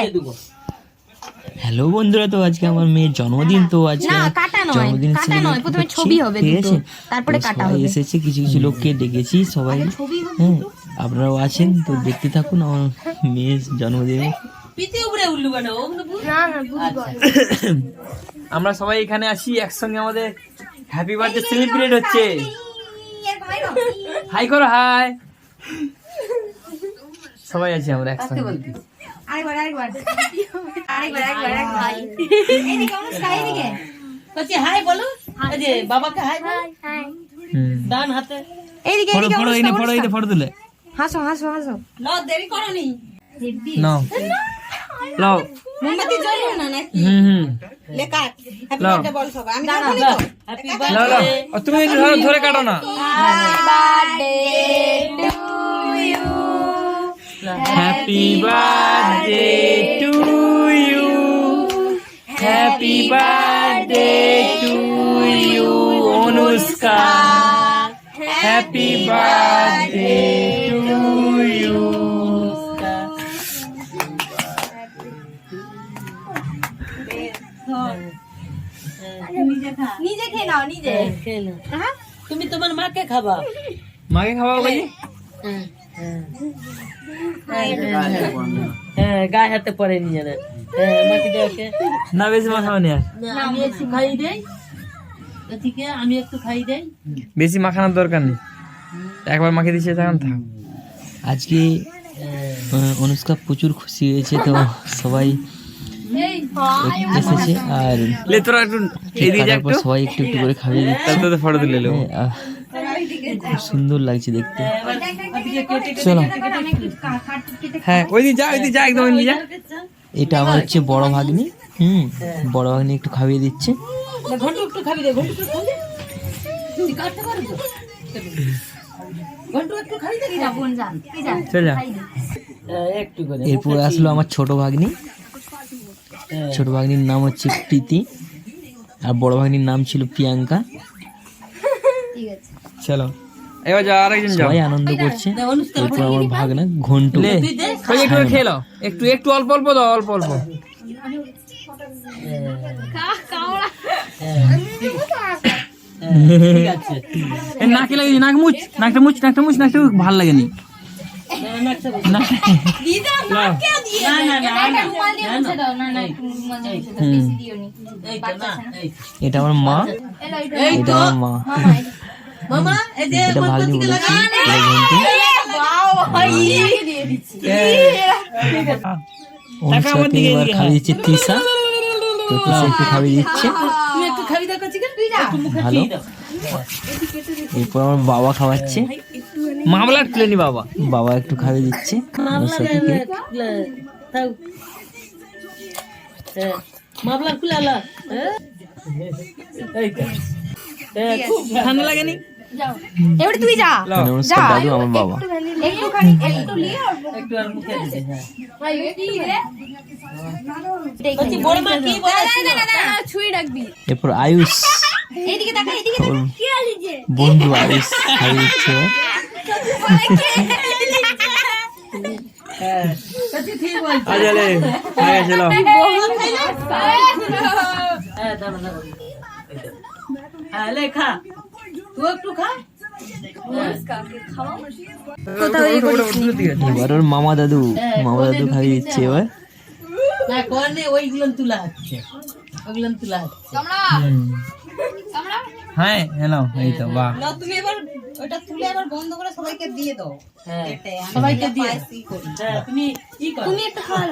এদিকে। হ্যালো বন্ধুরা, তো আজকে আমার মেয়ের জন্মদিন। তো আজকে জন্মদিন প্রথমে ছবি হবে, ঠিক আছে, তারপরে কাটা হবে। এসেছে কিছু কিছু লোককে ডেকেছি সবাই। হ্যাঁ, আপনারাও আছেন, তো দেখতে থাকুন আমার মেয়ের জন্মদিনে। আমরা সবাই এখানে আসি একসঙ্গে, আমাদের হ্যাপি বার্থডে সেলিব্রেট হচ্ছে। হাই করো, হাই। সবাই আছি আমরা একসঙ্গে। বাবাকে হাই ডান হাতে ফটো তুলে হাসো হাসো হাসো। দেরি করনি নাও নাও। মোমবাতি জ্বললো না নাকি? লেখা হ্যাপি বার্থডে বল সবাই। আমি জানি তো হ্যাপি বার্থডে। তুমি ধরে কাটো না। Happy birthday to you, happy birthday to you Anushka, happy birthday to you. নিজে খেয়ে নাও, নিজে। তুমি তোমার মাকে খাবা। মাকে খাওয়াও ভাই। হ্যাঁ, গায়ে হাতে পরে নিয়ে না। মাকে দেওয়াকে না, বেশি মাখাও নি আর। আমি একটু খাই দেই, এদিকে আমি একটু খাই দেই। বেশি মাখানোর দরকার নেই, একবার মাখিয়ে দিচ্ছে তখন থাক। আজকে অনুষ্কা প্রচুর খুশি হয়েছে, তো সবাই এসেছে। আর সবাই একটু একটু করে খাইয়ে দিচ্ছে। ফটো তুলে নেবো, খুব সুন্দর লাগছে দেখতে। চলো, হ্যাঁ ওইদিকে যা, ওইদিকে যা, একদম ওইদিকে যা। এটা আমার হচ্ছে বড় ভাগ্নি। বড় ভাগ্নি একটু খাইয়ে দিচ্ছে। ঘন্টু একটু খাবি দে, ঘন্টু একটু খাবি। তুই কাটতে পারবি তো? ঘন্টু একটু খাবি দে। চল যা। একটু করে। এরপর আসলো আমার ছোট ভাগ্নি। ছোট ভাগ্নির নাম হচ্ছে প্রীতি, আর বড় ভাগ্নির নাম ছিল প্রিয়াঙ্কা। চলো এবার যা, আরেকজন যাও। সবাই আনন্দ করছে। এরপর আমার ভাগনা ঘন্টু, একটু খেয়ে নাও, একটু একটু অল্প অল্প দাও, অল্প অল্প। ঠিক আছে। নাকে লাগে, নাক মুছ, নাকটা মুছ, নাকটা মুছ, নাকটা ভাল লাগেনি। এটা আমার মা, এটা আমার মা। মামা এই যে এটা ভাগ্নি বলেছি, এটা ঘন্টু। অনুষ্কাকে এবার খাইয়ে দিচ্ছে তৃষা, তো তৃষা একটু খাইয়ে দিচ্ছে। তুই একটু খাবি দা কাছে তুই যা। ভালো। এরপর আমার বাবা খাওয়াচ্ছে। মামলা তুলেনি বাবা, বাবা একটু খাইয়ে দিচ্ছে অনুষ্কাকে। মামলা কুলালা। খুব ঠান্ডা লাগেনি। এবারে তুই যা। অনুষ্কার দাদু আমার বাবা। একটুখানি একটু নিয়ে একটু আর মুখে দিতে। দেখি বড় মা কি বলে? না ছুঁই রাখবি। এরপর আয়ুষ, এইদিকে তাকা, এইদিকে ওর তাকা। কি আলিজে? বন্ধু আয়ুষ খাইয়ে দিচ্ছে। ঠিক বলছিস। আজলে হ্যাঁ চলো। হ্যাঁ লেখা, তুই একটু খা। এবার ওর মামা দাদু, মামা দাদু খাইয়ে দিচ্ছে এবার। না কোনে ওইগুলো তুলা হচ্ছে, ওইগুলো তুলা হচ্ছে। হ্যাঁ হ্যালো, এই তো বাহ। না তুমি এবার ওটা তুলে আবার বন্ধ করে সবাইকে দিয়ে দাও। হ্যাঁ সবাইকে দিয়ে। হ্যাঁ তুমি কি করো? তুমি একটু খাওয়া।